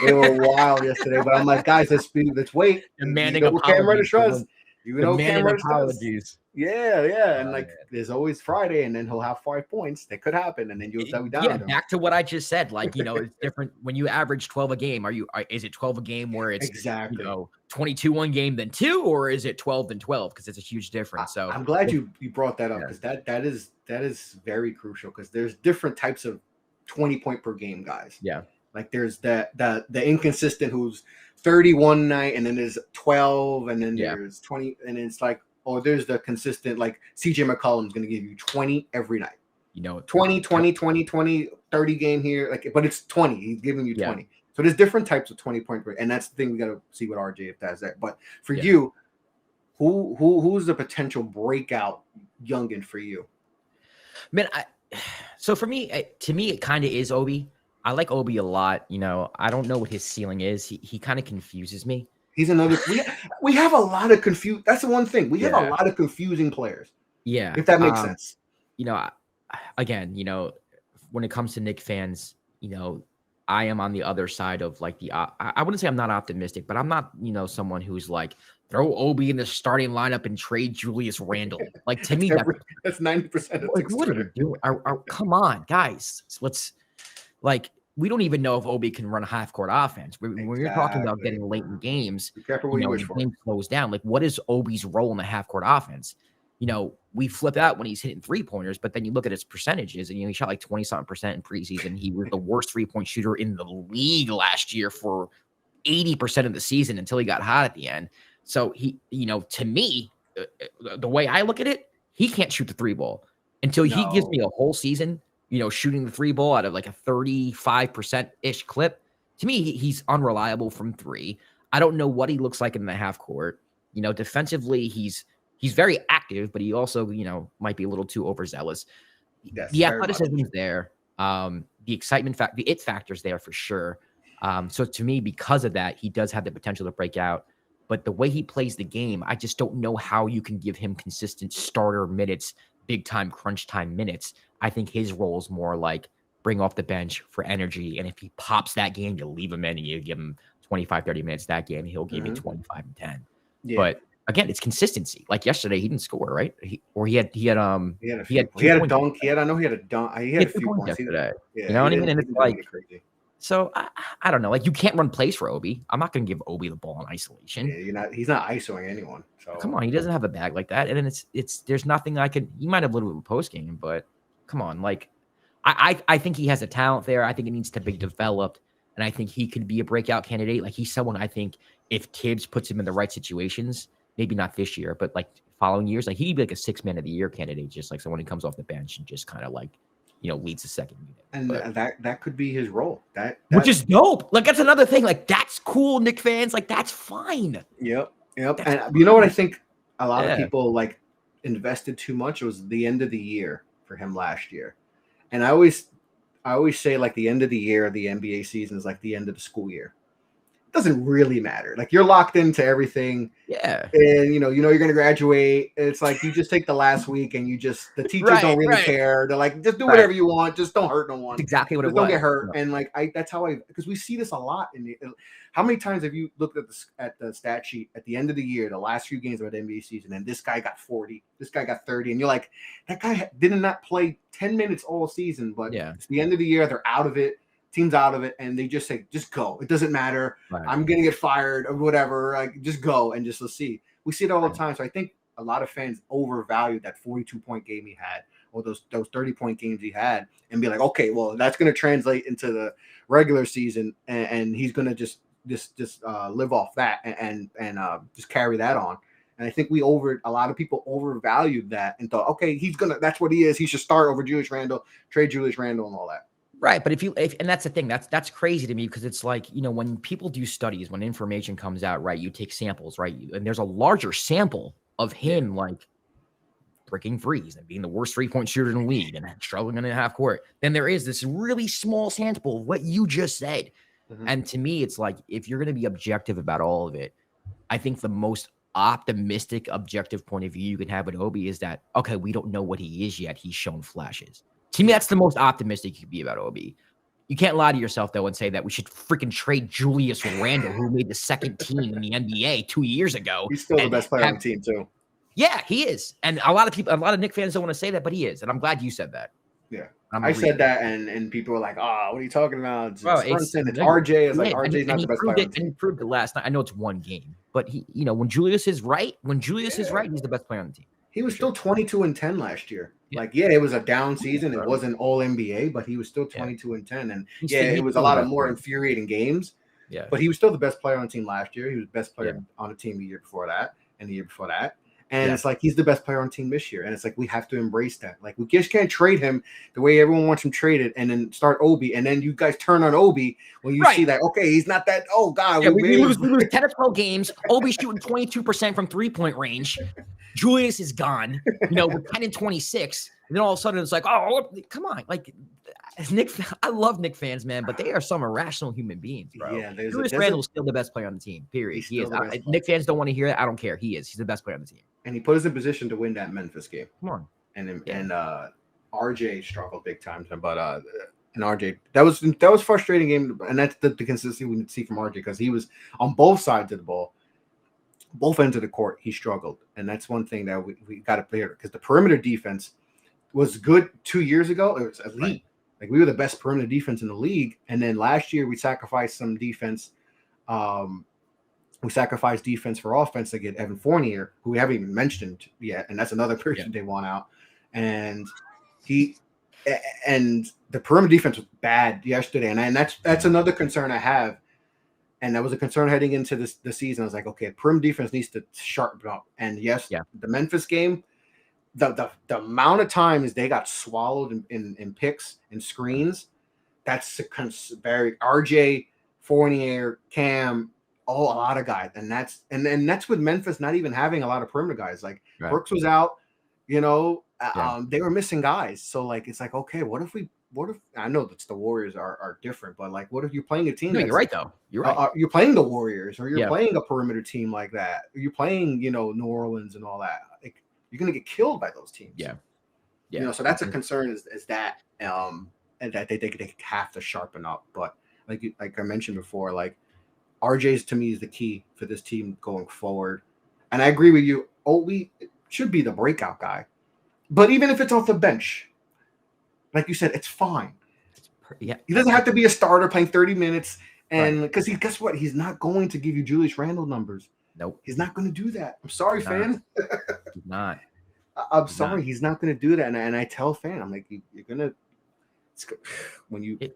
They were wild yesterday. But I'm like, guys, let's wait. Demanding a Cam Reddish was. You The know, man Cam in Reddish does. apologies. Yeah, and Oh, like there's always Friday, and then he'll have 5 points. That could happen, and then you'll be down yeah, on him. back to what I just said. Like, it's different when you average 12 a game. Is it 12 a game where it's Exactly. 22 one game then 2, or is it 12 then 12? Because it's a huge difference. So I'm glad you brought that up, because that is very crucial, because there's different types of 20-point per game guys. Yeah. Like there's the inconsistent who's 30 one night, and then there's 12, and then there's 20, and it's like, oh, there's the consistent, like CJ McCollum's going to give you 20 every night. 20, 30 game here, like, but it's 20. He's giving you 20. So there's different types of 20-point per, and that's the thing we got to see with RJ if that's that. But for you, who's the potential breakout youngin for you? Man, so for me, to me, it kind of is Obi. I like Obi a lot. I don't know what his ceiling is. He kind of confuses me. He's another. We have a lot of confused. That's the one thing. We have a lot of confusing players. Yeah, if that makes sense. Again, when it comes to Knicks fans, I am on the other side of like I wouldn't say I'm not optimistic, but I'm not, someone who's like throw Obi in the starting lineup and trade Julius Randle. Like to me, that's 90% of like, what are you doing? Come on, guys. We don't even know if Obi can run a half-court offense. When you're talking about getting late in games, be careful what you wish for. The game slows down. Like, what is Obi's role in the half-court offense? We flip out when he's hitting three-pointers, but then you look at his percentages, and he shot like 20-something% in preseason. He was the worst three-point shooter in the league last year for 80% of the season until he got hot at the end. So he, to me, the way I look at it, he can't shoot the three ball until he gives me a whole season, shooting the three ball out of like a 35%-ish clip. To me, he's unreliable from three. I don't know what he looks like in the half court. Defensively, he's very active, but he also, might be a little too overzealous. Yes, the athleticism is there. The excitement the it factor's there for sure. So to me, because of that, he does have the potential to break out. But the way he plays the game, I just don't know how you can give him consistent starter minutes, big time crunch time minutes. I think his role is more like bring off the bench for energy. And if he pops that game, you leave him in and you give him 25, 30 minutes that game. He'll give you 25 and 10. Yeah. But again, it's consistency. Like yesterday, he didn't score, right? He had a dunk. He had a dunk. He had a few points yesterday. You know what I mean? And it's like crazy. So I don't know. Like you can't run plays for Obi. I'm not going to give Obi the ball in isolation. Yeah, he's not isoing anyone. So come on, he doesn't have a bag like that. And it's there's nothing I could. He might have a little bit of a post game, but come on, like I think he has a talent there. I think it needs to be developed, and I think he could be a breakout candidate. Like he's someone I think if Tibbs puts him in the right situations, maybe not this year, but like following years, like he'd be like a 6-man of the year candidate, just like someone who comes off the bench and just kind of like. Leads the second unit. And that could be his role. Which is dope. Like, that's another thing. Like, that's cool, Knicks fans. Like, that's fine. Yep. And you know what I think a lot of people, like, invested too much? It was the end of the year for him last year. And I always say, like, the end of the year, the NBA season is like the end of the school year. It doesn't really matter. Like, you're locked into everything. Yeah. And, you're going to graduate. It's like you just take the last week and the teachers don't really care. They're like, just do whatever you want. Just don't hurt no one. That's exactly what just it was. Don't get hurt. And, like, that's how because we see this a lot. How many times have you looked at the stat sheet at the end of the year, the last few games of the NBA season, and this guy got 40, this guy got 30, and you're like, that guy did not play 10 minutes all season, but it's the end of the year. They're out of it. Team's out of it, and they just say, just go. It doesn't matter. Right. I'm going to get fired or whatever. Like, just go and let's see. We see it all the time. So I think a lot of fans overvalued that 42-point game he had or those 30-point games he had and be like, okay, well, that's going to translate into the regular season, and he's going to just live off that and just carry that on. And I think a lot of people overvalued that and thought, okay, that's what he is. He should start over Julius Randle, trade Julius Randle and all that. Right. But and that's the thing, that's crazy to me because it's like, when people do studies, when information comes out, right, you take samples, right. And there's a larger sample of him, like breaking threes and being the worst 3-point shooter in the league and struggling in the half court. Then there is this really small sample of what you just said. Mm-hmm. And to me, it's like, if you're going to be objective about all of it, I think the most optimistic, objective point of view you can have with Obi is that, okay, we don't know what he is yet. He's shown flashes. To me, that's the most optimistic you could be about Obi. You can't lie to yourself though and say that we should freaking trade Julius Randle, who made the second team in the NBA 2 years ago. He's still the best player on the team too. Yeah, he is. And a lot of Knicks fans don't want to say that, but he is. And I'm glad you said that. Yeah. I said that, and people were like, "Oh, what are you talking about? It's RJ." It's like RJ's not the best player. And he proved it last night. I know it's one game, but he, when Julius is right, he's the best player on the team. He was still 22-10 last year. Yeah. Like, it was a down season. It wasn't all NBA, but he was still 22-10. And it was a lot of more infuriating games. Yeah. But he was still the best player on the team last year. He was the best player on the team the year before that, and the year before that. And it's like he's the best player on the team this year. And it's like we have to embrace that. Like, we just can't trade him the way everyone wants him traded and then start Obi. And then you guys turn on Obi when you see that, okay, he's not that. Oh, God. Yeah, we lose 10 or 12 games. Obi's shooting 22% from three-point range. Julius is gone. We're 10 and 26. And then all of a sudden it's like, oh, come on. Like, I love Knicks fans, man, but they are some irrational human beings, bro. Yeah, Julius Randle is still the best player on the team, period. He is. Knicks fans don't want to hear it. I don't care. He is. He's the best player on the team. And he put us in position to win that Memphis game. Come on. And RJ struggled big time, but and RJ, that was frustrating game, and that's the consistency we see from RJ, because he was on both sides of the ball, both ends of the court. He struggled, and that's one thing that we got to play, because the perimeter defense was good 2 years ago. It was elite. Right. Like, we were the best perimeter defense in the league, and then last year we sacrificed some defense. We sacrificed defense for offense to get Evan Fournier, who we haven't even mentioned yet, and that's another person they want out. And the perimeter defense was bad yesterday, and that's another concern I have. And that was a concern heading into the season. I was like, okay, perimeter defense needs to sharpen up. And the Memphis game, the amount of times they got swallowed in picks and screens, that's very RJ, Fournier, Cam. A lot of guys, and that's with Memphis not even having a lot of perimeter guys. Like, Brooks was out, they were missing guys. So, like, it's like, okay, what if I know that the Warriors are different, but like, what if you're playing a team? No, you're right though. You're right. You're playing the Warriors, or you're playing a perimeter team like that. Or you're playing, New Orleans and all that. Like, you're gonna get killed by those teams. Yeah. So that's a concern is that and that they have to sharpen up. But like I mentioned before, like, RJ's to me is the key for this team going forward. And I agree with you. Obi should be the breakout guy. But even if it's off the bench, like you said, it's fine. He doesn't have to be a starter playing 30 minutes. And because guess what? He's not going to give you Julius Randle numbers. Nope. He's not going to do that. I'm sorry, fan. He's not. I'm sorry. He's not going to do that. And I tell fan, I'm like, you're going to,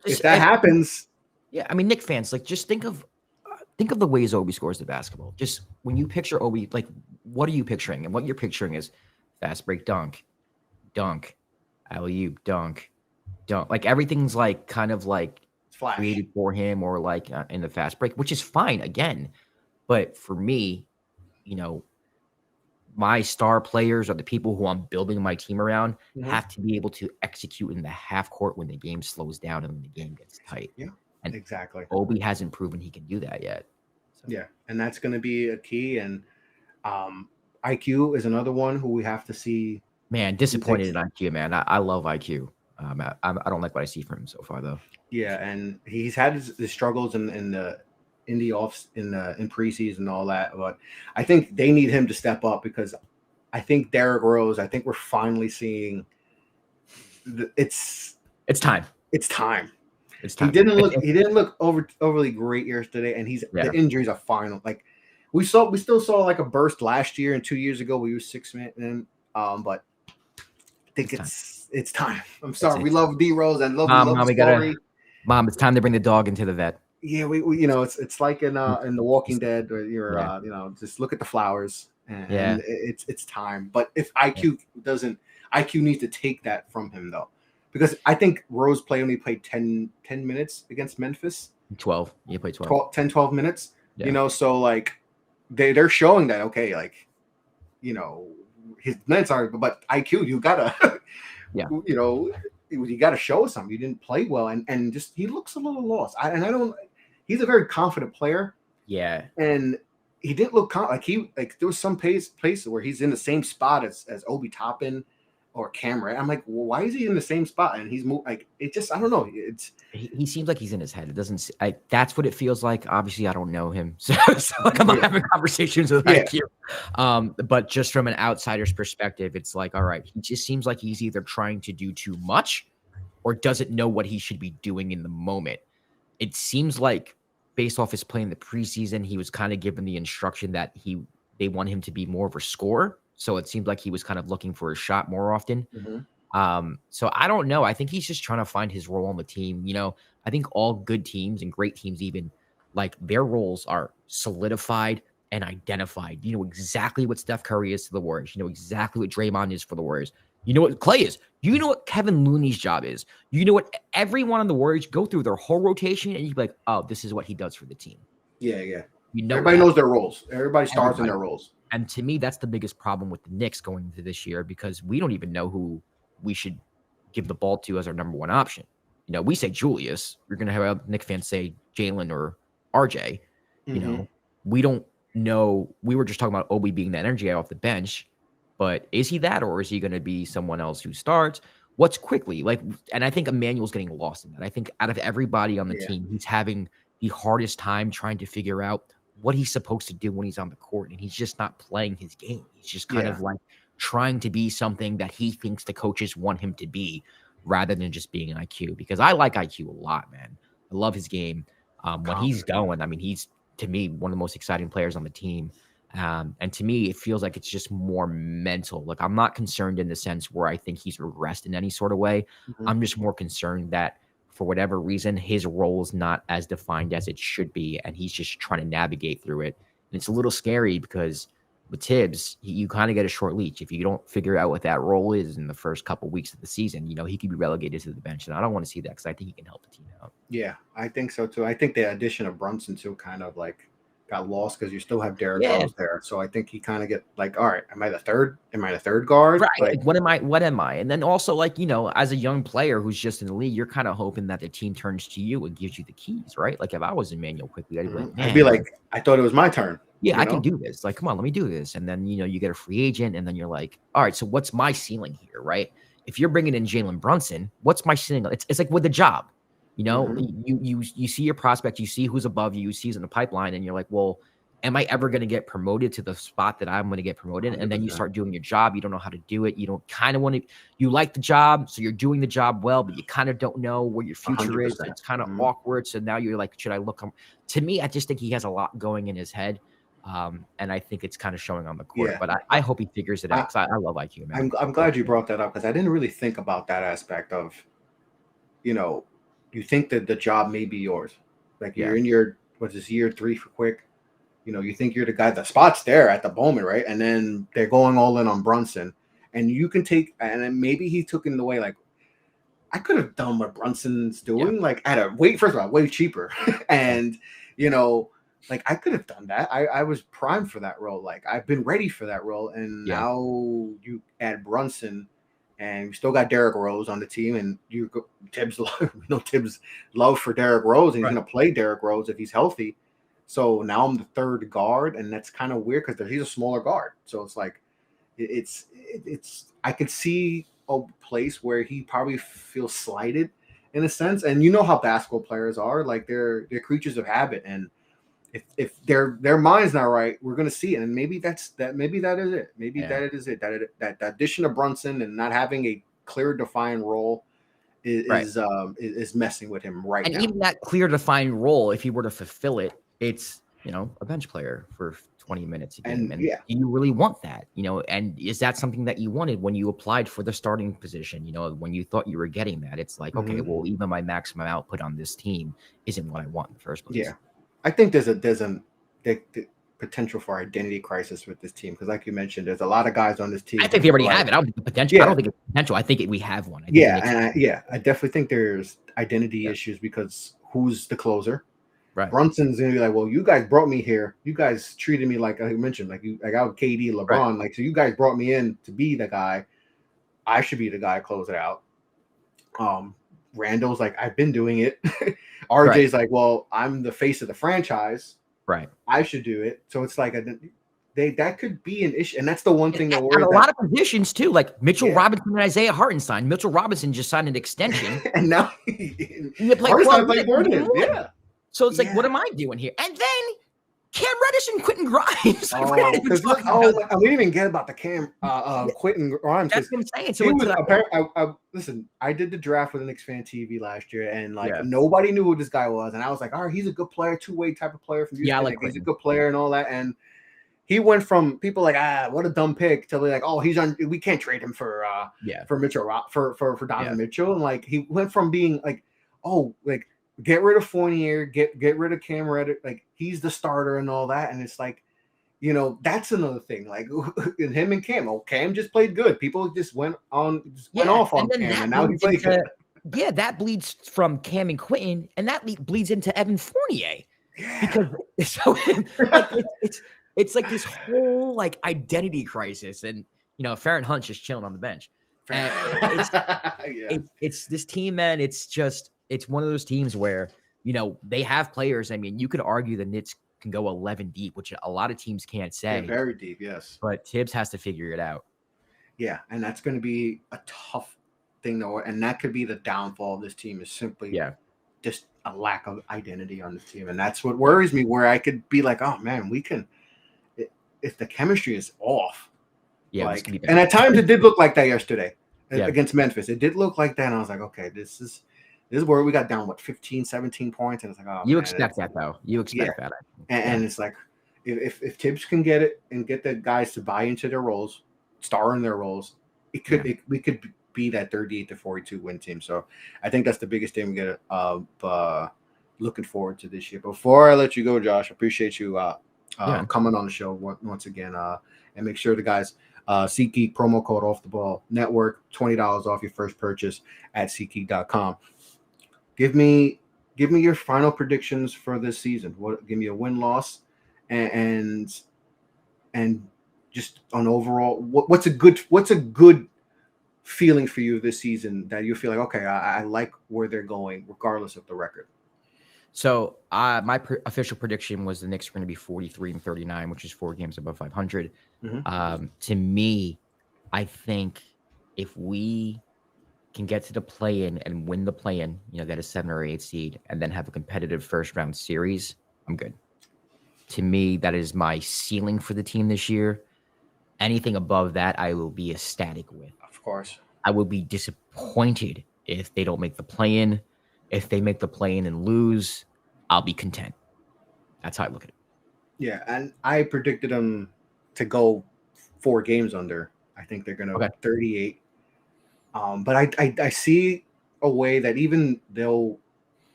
if that happens. Yeah. I mean, Knicks fans, like, just think of the ways Obi scores the basketball. Just when you picture Obi, like, what are you picturing? And what you're picturing is fast break dunk, alley-oop, dunk. Like, everything's like kind of like flash created for him, or like in the fast break, which is fine again. But for me, my star players, or the people who I'm building my team around, have to be able to execute in the half court when the game slows down and when the game gets tight. Yeah. And exactly. Obi hasn't proven he can do that yet. So. Yeah, and that's going to be a key. And IQ is another one who we have to see. Man, disappointed in IQ, man. I love IQ. I don't like what I see from him so far, though. Yeah, and he's had his struggles in preseason and all that. But I think they need him to step up, because I think Derrick Rose. I think we're finally seeing. It's time. It's time. He didn't look overly great yesterday, and the injuries are final. Like, we still saw like a burst last year and 2 years ago. We used 6 minutes, but I think it's time. I'm sorry, we love D Rose and love the story. Mom, it's time to bring the dog into the vet. Yeah, we it's like in The Walking Dead, where you're just look at the flowers, and it's time. But if IQ needs to take that from him, though. Because I think Rose only played 10 minutes against Memphis. 12. He played 12. 12 minutes. Yeah. So like they're showing that, okay, like, his minutes are, but IQ, you gotta you gotta show us something. You didn't play well, and just he looks a little lost. He's a very confident player. Yeah. And he didn't look there was some places where he's in the same spot as Obi Toppin or Cameron. I'm like, well, why is he in the same spot? And he's moved like it just I don't know. He seems like he's in his head. It doesn't. That's what it feels like. Obviously, I don't know him, so like I'm not having conversations with IQ. But just from an outsider's perspective, it's like, all right, he just seems like he's either trying to do too much or doesn't know what he should be doing in the moment. It seems like, based off his play in the preseason, he was kind of given the instruction that they want him to be more of a scorer. So it seemed like he was kind of looking for a shot more often. So I don't know. I think he's just trying to find his role on the team. I think all good teams and great teams, even, like, their roles are solidified and identified. You know exactly what Steph Curry is to the Warriors. You know exactly what Draymond is for the Warriors. You know what Clay is. You know what Kevin Looney's job is. You know what everyone on the Warriors go through their whole rotation, and you'd be like, oh, this is what he does for the team. Yeah. Everybody knows their roles. Everybody stars in their roles. And to me, that's the biggest problem with the Knicks going into this year, because we don't even know who we should give the ball to as our number one option. We say Julius. You're going to have Knicks fans say Jalen or RJ. We don't know. We were just talking about Obi being the energy guy off the bench, but is he that, or is he going to be someone else who starts? What's quickly like? And I think Emmanuel's getting lost in that. I think out of everybody on the team, he's having the hardest time trying to figure out what he's supposed to do when he's on the court, and he's just not playing his game. He's just kind of like trying to be something that he thinks the coaches want him to be, rather than just being an IQ. Because I like IQ a lot, man. I love his game. When he's going, I mean, he's, to me, one of the most exciting players on the team. And to me, it feels like it's just more mental. Like, I'm not concerned in the sense where I think he's regressed in any sort of way. I'm just more concerned that, for whatever reason, his role is not as defined as it should be, and he's just trying to navigate through it. And it's a little scary because with Tibbs, you kind of get a short leash. If you don't figure out what that role is in the first couple weeks of the season, he could be relegated to the bench, and I don't want to see that, because I think he can help the team out. Yeah, I think so too. I think the addition of Brunson too kind of like got lost, because you still have Derrick Rose there. So I think he kind of get like, all right, am I the third guard? Right. Like, what am I? And then also, like, as a young player who's just in the league, you're kind of hoping that the team turns to you and gives you the keys, right? Like, if I was Emmanuel quickly, I'd be like, I thought it was my turn. Yeah, I can do this. Like, come on, let me do this. And then, you get a free agent, and then you're like, all right, so what's my ceiling here, right? If you're bringing in Jalen Brunson, what's my ceiling? It's like with the job, you see your prospect, you see who's above you see who's in the pipeline, and you're like, well, am I ever going to get promoted to the spot that I'm going to get promoted? And then you start doing your job. You don't know how to do it. You don't kind of want to, you like the job, so you're doing the job well, but you kind of don't know where your future 100%. Is. It's kind of awkward. So now you're like, should I look? To me, I just think he has a lot going in his head. And I think it's kind of showing on the court, but I hope he figures it out, because I love IQ, man. I'm glad you brought that up, because I didn't really think about that aspect of, you think that the job may be yours. Like, you're in your, what's this, year 3 for Quick? You think you're the guy, the spot's there at the moment, right? And then they're going all in on Brunson, and you can take, and then maybe he took it in the way, like, I could have done what Brunson's doing, like, at a first of all, way cheaper. And, like, I could have done that. I was primed for that role. Like, I've been ready for that role. And now you add Brunson, and we still got Derrick Rose on the team, and Tibbs love for Derrick Rose, and he's going to play Derrick Rose if he's healthy. So now I'm the third guard, and that's kind of weird, because he's a smaller guard. So it's like, it's I could see a place where he probably feels slighted in a sense. And you know how basketball players are, like, they're creatures of habit, and if their mind's not right, we're gonna see it. And maybe that is it. Maybe that is it. That addition of Brunson and not having a clear defined role is messing with him right now. And even that clear defined role, if he were to fulfill it, it's a bench player for 20 minutes a game. And do you really want that? And is that something that you wanted when you applied for the starting position? When you thought you were getting that, it's like, okay, well, even my maximum output on this team isn't what I want in the first place. Yeah, I think there's a potential for identity crisis with this team, because, like you mentioned, there's a lot of guys on this team. I think they already have it. I don't think the potential. I don't think it's potential. I think we have one. I definitely think there's identity issues, because who's the closer? Right. Brunson's gonna be like, well, you guys brought me here. You guys treated me like I mentioned, like I got KD, LeBron. Right. Like, so you guys brought me in to be the guy. I should be the guy to close it out. Randall's like, I've been doing it. RJ's like, well, I'm the face of the franchise. Right. I should do it. So it's like that could be an issue, and that's the one thing that And worries. a lot of positions too, like Mitchell Yeah. Robinson and Isaiah Hartenstein. Mitchell Robinson just signed an extension. And now You play Hartenstein 12 played minutes more in than game him. one. Yeah. So it's like, Yeah. what am I doing here? And then Cam Reddish and Quentin Grimes. Like, we're not even Because talking about we didn't even get about the Quentin Grimes. that's what I'm saying. So He it's was like, listen, I did the draft with Knicks Fan TV last year, and like Yeah. nobody knew who this guy was, and I was like, all right, he's a good player, two-way type of player from Houston. Yeah, I like he's a Quentin. good player and all that, and he went from people like what a dumb pick to like, oh, we can't trade him for Mitchell for Donovan Mitchell, and like he went from being like, oh, like get rid of Fournier, get rid of Cam Reddish, like he's the starter and all that, and it's like, you know, that's another thing. Like in him and Cam, Cam just played good. People just went off on Cam, and now he played good. Yeah, that bleeds from Cam and Quentin, and that bleeds into Evan Fournier. Yeah. Because so like, it's like this whole like identity crisis, and you know, Farron Hunt's just chilling on the bench. And it's this team, man. It's one of those teams where, you know, they have players. I mean, you could argue the Knicks can go 11 deep, which a lot of teams can't say. They're very deep, yes. But Tibbs has to figure it out. Yeah, and that's going to be a tough thing, though, and that could be the downfall of this team is simply just a lack of identity on the team, and that's what worries me. Where I could be like, oh man, we can. If the chemistry is off, like, and at times it did look like that yesterday against Memphis. It did look like that, and I was like, okay, this is where we got down, 15, 17 points, and it's like, oh, you expect that though. You expect that, and it's like, if Tibbs can get it and get the guys to buy into their roles, star in their roles, we could be that 38-42 win team. So I think that's the biggest thing we get looking forward to this year. Before I let you go, Josh, I appreciate you coming on the show once again, and make sure the guys SeatGeek promo code Off the Ball Network, $20 off your first purchase at SeatGeek.com. Give me your final predictions for this season. Give me a win-loss and just on overall. What's a good feeling for you this season that you feel like, okay, I like where they're going regardless of the record? So my official prediction was the Knicks are going to be 43-39, which is 4 games above 500. Mm-hmm. To me, I think if we can get to the play-in and win the play-in, you know, that is 7 or 8 seed, and then have a competitive first-round series, I'm good. To me, that is my ceiling for the team this year. Anything above that, I will be ecstatic with. Of course. I will be disappointed if they don't make the play-in. If they make the play-in and lose, I'll be content. That's how I look at it. Yeah, and I predicted them to go 4 games under. I think they're going to 38. But I see a way that even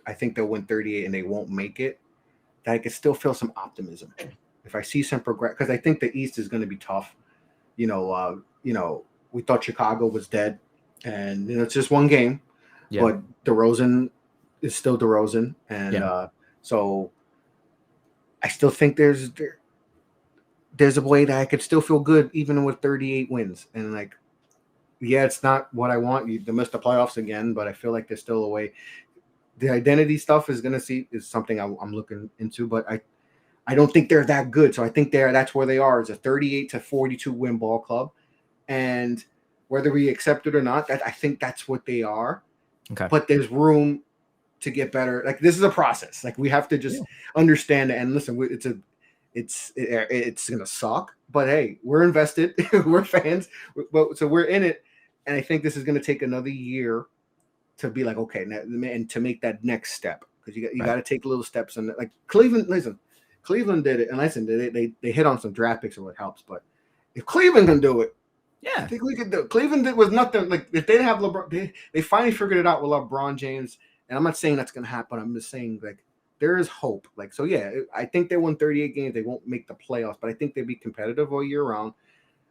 I think they'll win 38 and they won't make it, that I could still feel some optimism. If I see some progress, because I think the East is going to be tough. You know, we thought Chicago was dead, and it's just 1 game. Yeah. But DeRozan is still DeRozan, and so I still think there's a way that I could still feel good even with 38 wins. And like, yeah, it's not what I want to miss the playoffs again, but I feel like there's still a way. The identity stuff is something I'm looking into, but I don't think they're that good. So I think that's where they are, is a 38-42 win ball club, and whether we accept it or not, I think that's what they are. Okay. But there's room to get better. Like, this is a process. Like, we have to just understand it. And listen, it's gonna suck, but hey, we're invested. We're fans, so we're in it. And I think this is gonna take another year to be like, okay, and to make that next step, because you got to take little steps. And like Cleveland did it, and they hit on some draft picks, so it helps. But if Cleveland can do it, I think we could do it. Cleveland was nothing. Like, if they didn't have LeBron, they finally figured it out with LeBron James. And I'm not saying that's going to happen. I'm just saying, like, there is hope. Like, so yeah, I think they won 38 games. They won't make the playoffs, but I think they'll be competitive all year round,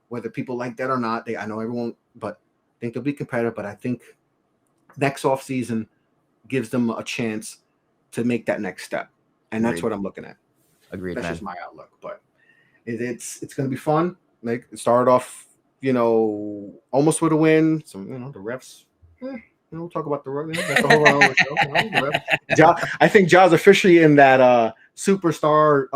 whether people like that or not. I know everyone, but I think they'll be competitive. But I think next offseason gives them a chance to make that next step, and that's what I'm looking at. Agreed. That's just my outlook. But it's going to be fun. Like, it started off, almost with a win. So the refs. We'll talk about the rug. That's a whole other show. I think Ja's officially in that superstar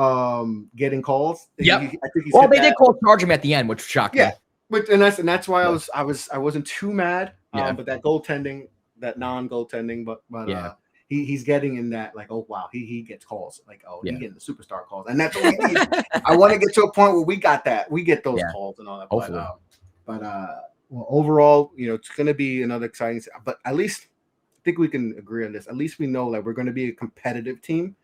getting calls. Yep. I think he's Well, hit they that. did call charge him at the end, which shocked me. Yeah, but and that's why I wasn't too mad. Yeah. But that goaltending, that non-goaltending, but Yeah. he's getting in that, like, oh wow, he gets calls, like, oh, Yeah. he's getting the superstar calls, and that's what we need. I want to get to a point where we get those Yeah. calls and all that. Hopefully. But well, overall, it's going to be another exciting. But at least I think we can agree on this. At least we know that we're going to be a competitive team,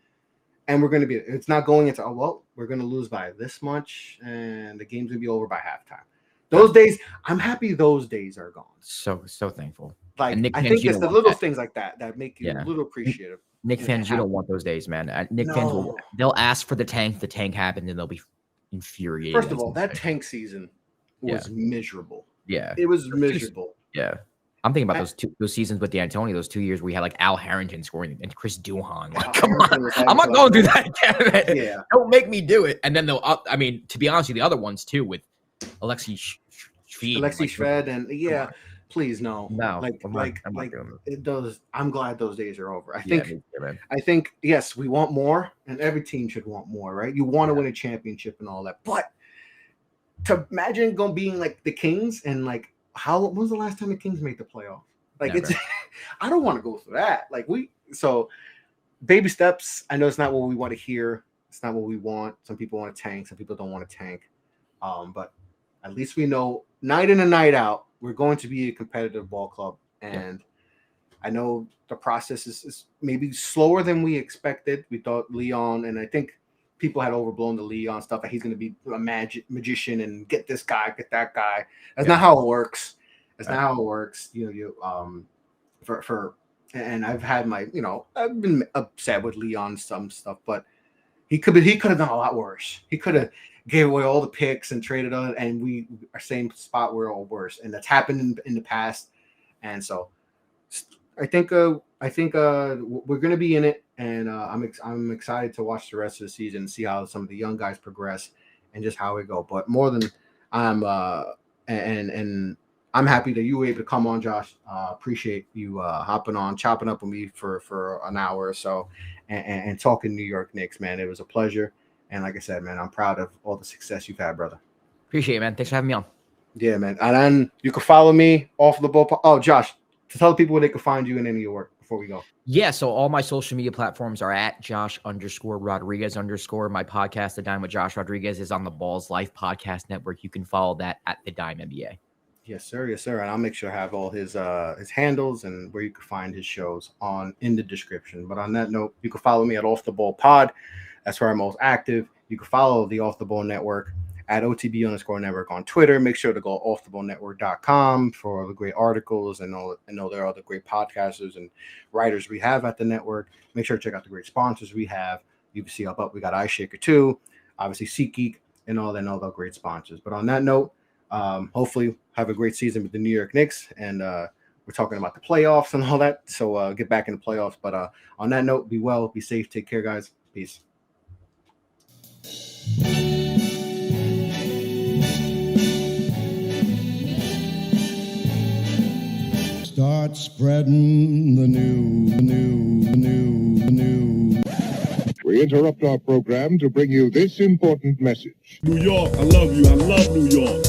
and we're going to be. It's not going into, oh well, we're going to lose by this much, and the game's going to be over by halftime. Those days, I'm happy those days are gone. So thankful. Like, And Nick I fans, think you it's don't the want little that. things like that make you a little appreciative. Nick Yeah, fans, you happen. don't want those days, man. Nick fans they'll ask for the tank happened, and they'll be infuriated. First of all, that tank season was miserable. Yeah. It was miserable. Yeah. I'm thinking about those seasons with D'Antoni, those 2 years where we had like Al Harrington scoring and Chris Duhon. Like, come on. I'm not going through that again. Yeah. Don't make me do it. And then I mean, to be honest with you, the other ones too, with Alexei Shved, and please no. Like I'm not doing it does. I'm glad those days are over. it. I think yes, we want more, and every team should want more, right? You want to win a championship and all that, but to imagine being like the Kings and like when was the last time the Kings made the playoff? Like Never. it's, I don't want to go through that. Like so baby steps. I know it's not what we want to hear. It's not what we want. Some people want to tank. Some people don't want to tank. But at least we know night in and night out, we're going to be a competitive ball club. And I know the process is maybe slower than we expected. We thought Leon, and I think people had overblown the Leon stuff, that he's going to be a magician and get this guy, get that guy. That's not how it works. That's not how it works. And I've had I've been upset with Leon some stuff, but he could have done a lot worse. He could have gave away all the picks and traded on, and we are same spot, we're all worse, and that's happened in the past. And so I think we're going to be in it, and I'm excited to watch the rest of the season and see how some of the young guys progress and just how we go. But more than I'm happy that you were able to come on, Josh. Appreciate you hopping on, chopping up with me for an hour or so, and talking New York Knicks, man. It was a pleasure. And like I said, man, I'm proud of all the success you've had, brother. Appreciate it, man. Thanks for having me on. Yeah, man. And then you can follow me off the ball. Oh, Josh, to tell people where they can find you and any of your work before we go. Yeah, so all my social media platforms are at Josh_Rodriguez_. My podcast, The Dime with Josh Rodriguez, is on the Balls Life Podcast Network. You can follow that at The Dime NBA. Yes, sir. Yes, sir. And I'll make sure I have all his handles and where you can find his shows in the description. But on that note, you can follow me at Off the Ball Pod. That's where I'm most active. You can follow the Off the Ball Network at OTB_network on Twitter. Make sure to go offtheballnetwork.com for all the great articles and all there are other great podcasters and writers we have at the network. Make sure to check out the great sponsors we have. You can see up we got Ice Shaker 2, obviously SeatGeek, and all the great sponsors. But on that note, hopefully have a great season with the New York Knicks, and we're talking about the playoffs and all that. So get back in the playoffs. But on that note, be well, be safe, take care, guys. Peace. Start spreading the news. We interrupt our program to bring you this important message. New York, I love you. I love New York.